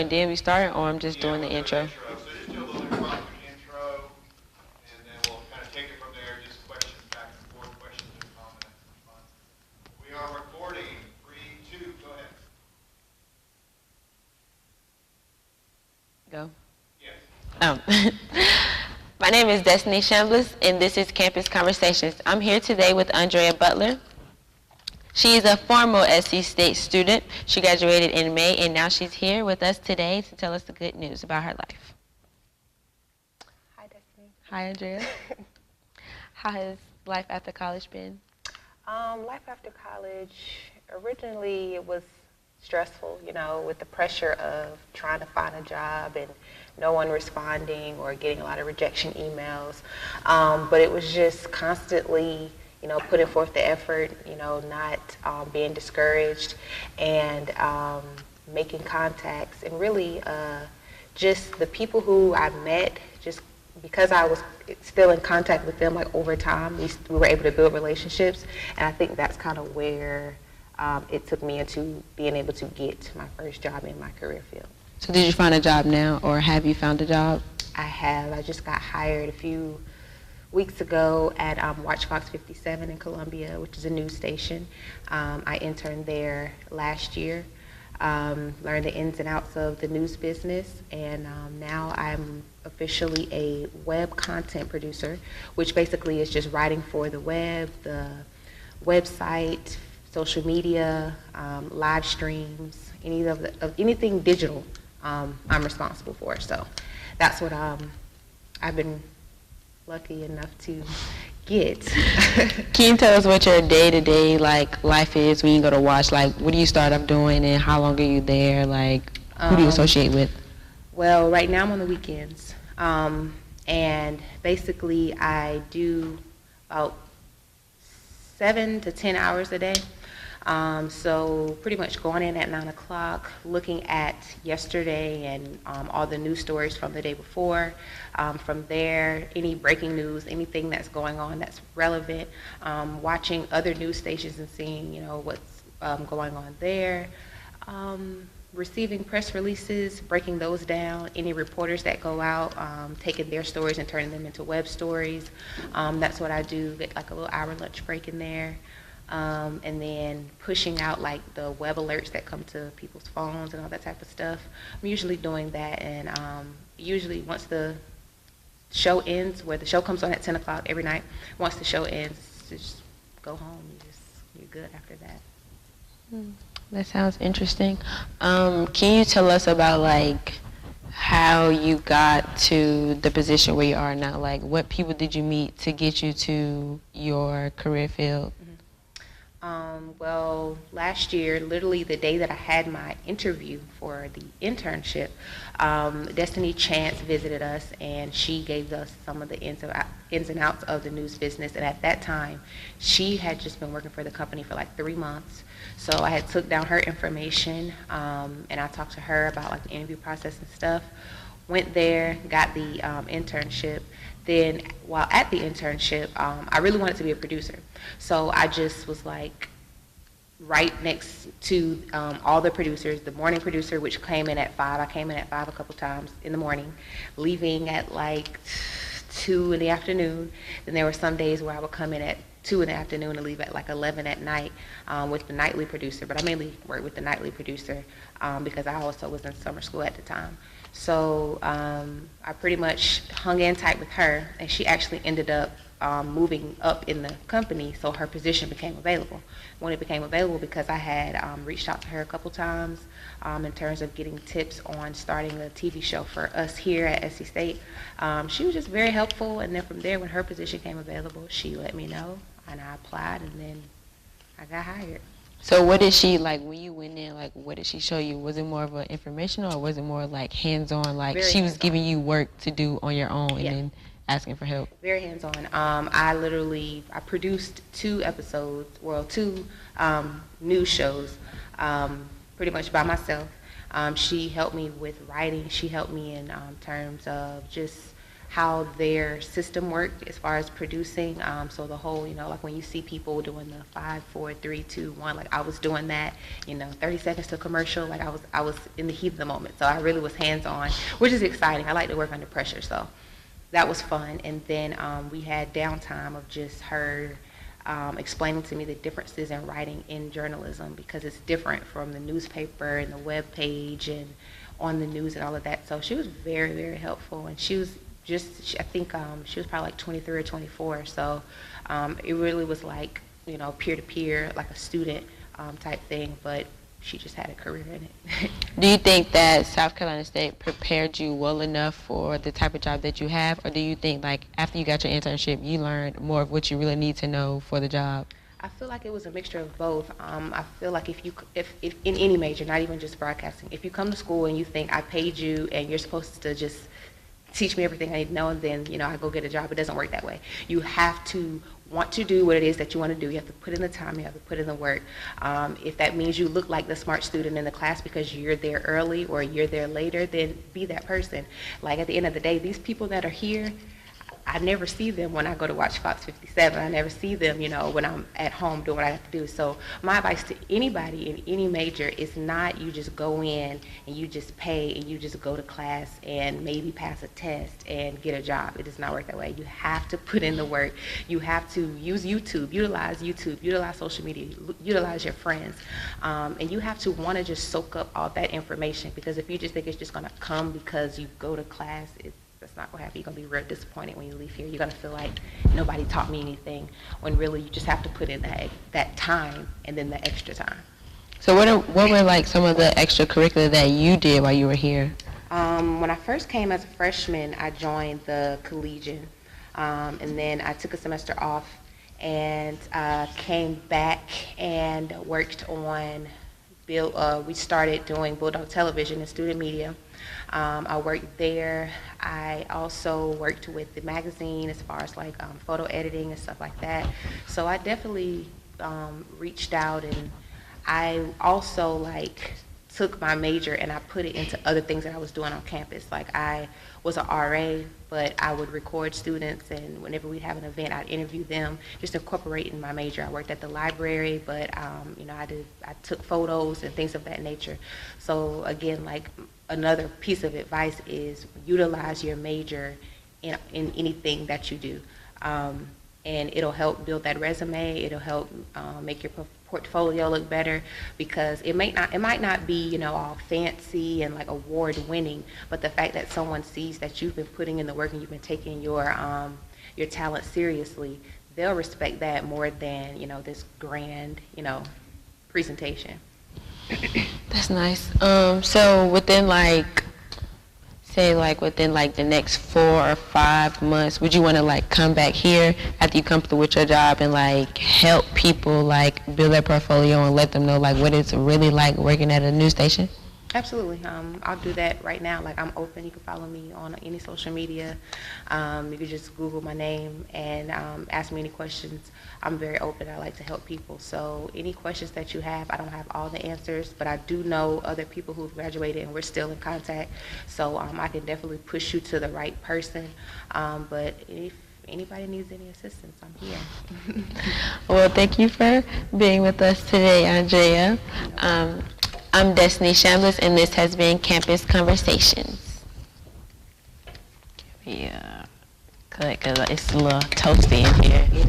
and then we start, or I'm just doing the intro? So just do a little impromptu intro, and then we'll kind of take it from there. Just questions back and forth, questions and comments. We are recording. 3, 2, go ahead. Go. Yes. My name is Destinee Chambliss, and this is Campus Conversations. I'm here today with Andrea Butler. She is a former SC State student. She graduated in May, and now she's here with us today to tell us the good news about her life. Hi, Destinee. Hi, Andrea. How has life after college been? Life after college, originally it was stressful, with the pressure of trying to find a job and no one responding or getting a lot of rejection emails. But it was just constantly, putting forth the effort, not being discouraged, and making contacts. And really just the people who I met, just because I was still in contact with them over time, we were able to build relationships. And I think that's kind of where it took me into being able to get my first job in my career field. So did you find a job now, or have you found a job? I have. I just got hired a few weeks ago at WACH-TV in Columbia, which is a news station. I interned there last year, learned the ins and outs of the news business, and now I'm officially a web content producer, which basically is just writing for the web, the website, social media, live streams, anything digital. I'm responsible for. So that's what I've been lucky enough to get. Can you tell us what your day-to-day life is when you go to WACH? What do you start up doing, and how long are you there? Who do you associate with? Well, right now I'm on the weekends, and basically I do about 7 to 10 hours a day. So pretty much going in at 9 o'clock, looking at yesterday and all the news stories from the day before. From there, any breaking news, anything that's going on that's relevant, watching other news stations and seeing, what's going on there. Receiving press releases, breaking those down, any reporters that go out, taking their stories and turning them into web stories. That's what I do, get a little hour lunch break in there. And then pushing out the web alerts that come to people's phones and all that type of stuff. I'm usually doing that, and usually once the show ends, where the show comes on at 10 o'clock every night, once the show ends, just go home. You're good after that. That sounds interesting. Can you tell us about how you got to the position where you are now? What people did you meet to get you to your career field? Well, last year, literally the day that I had my interview for the internship, Destinee Chambliss visited us, and she gave us some of the ins and outs of the news business. And at that time, she had just been working for the company for 3 months. So I had took down her information, and I talked to her about the interview process and stuff. Went there, got the internship. Then while at the internship, I really wanted to be a producer. So I just was right next to all the producers, the morning producer, which came in at 5. I came in at 5 a couple times in the morning, leaving at 2 in the afternoon. Then there were some days where I would come in at 2 in the afternoon and leave at 11 at night with the nightly producer. But I mainly worked with the nightly producer because I also was in summer school at the time. So I pretty much hung in tight with her, and she actually ended up moving up in the company, so her position became available. When it became available, because I had reached out to her a couple times in terms of getting tips on starting a TV show for us here at SC State, she was just very helpful. And then from there, when her position came available, she let me know, and I applied, and then I got hired. So what did she, when you went in, what did she show you? Was it more of an informational, or was it more hands-on, she was giving you work to do on your own and then asking for help? Very hands-on. I produced 2 episodes, two news shows, pretty much by myself. She helped me with writing. She helped me in terms of just how their system worked as far as producing. So the whole, like when you see people doing the 5, 4, 3, 2, 1, like I was doing that, 30 seconds to commercial, like I was in the heat of the moment. So I really was hands-on, which is exciting. I like to work under pressure, so that was fun. And then we had downtime of just her explaining to me the differences in writing in journalism, because it's different from the newspaper and the web page and on the news and all of that. So she was very, very helpful, and she was I think she was probably like 23 or 24. So it really was like, peer-to-peer, like a student type thing, but she just had a career in it. Do you think that South Carolina State prepared you well enough for the type of job that you have, or do you think like after you got your internship, you learned more of what you really need to know for the job? I feel like it was a mixture of both. I feel like if in any major, not even just broadcasting, if you come to school and you think I paid you and you're supposed to just teach me everything I need to know, and then I go get a job, it doesn't work that way. You have to want to do what it is that you want to do. You have to put in the time, you have to put in the work. If that means you look like the smart student in the class because you're there early or you're there later, then be that person. Like at the end of the day, these people that are here, I never see them when I go to watch Fox 57. I never see them, when I'm at home doing what I have to do. So my advice to anybody in any major is not you just go in and you just pay and you just go to class and maybe pass a test and get a job. It does not work that way. You have to put in the work. You have to use YouTube, utilize social media, utilize your friends. And you have to want to just soak up all that information, because if you just think it's just going to come because you go to class, that's not going to happen. You're going to be real disappointed when you leave here. You're going to feel like nobody taught me anything, when really you just have to put in that time and then the extra time. So what were like some of the extracurricular that you did while you were here? When I first came as a freshman, I joined the Collegian, and then I took a semester off and came back and worked on we started doing Bulldog Television and student media. I worked there. I also worked with the magazine as far as like photo editing and stuff like that. So I definitely reached out, and I also like took my major and I put it into other things that I was doing on campus. Like I was an RA, but I would record students, and whenever we'd have an event, I'd interview them, just incorporating my major. I worked at the library, but I took photos and things of that nature. So again, like another piece of advice is utilize your major in anything that you do. And it'll help build that resume. It'll help make your portfolio look better, because it might not be all fancy and like award winning, but the fact that someone sees that you've been putting in the work and you've been taking your talent seriously, they'll respect that more than this grand presentation. That's nice. So within within the next 4 or 5 months, would you want to come back here after you come through with your job and help people build their portfolio and let them know what it's really like working at a news station? Absolutely. I'll do that right now. I'm open. You can follow me on any social media. You can just Google my name and ask me any questions. I'm very open. I like to help people. So any questions that you have, I don't have all the answers, but I do know other people who've graduated and we're still in contact. So I can definitely push you to the right person. But if anybody needs any assistance, I'm here. Well, thank you for being with us today, Andrea. I'm Destinee Chambliss, and this has been Campus Conversations. Yeah, because it's a little toasty in here.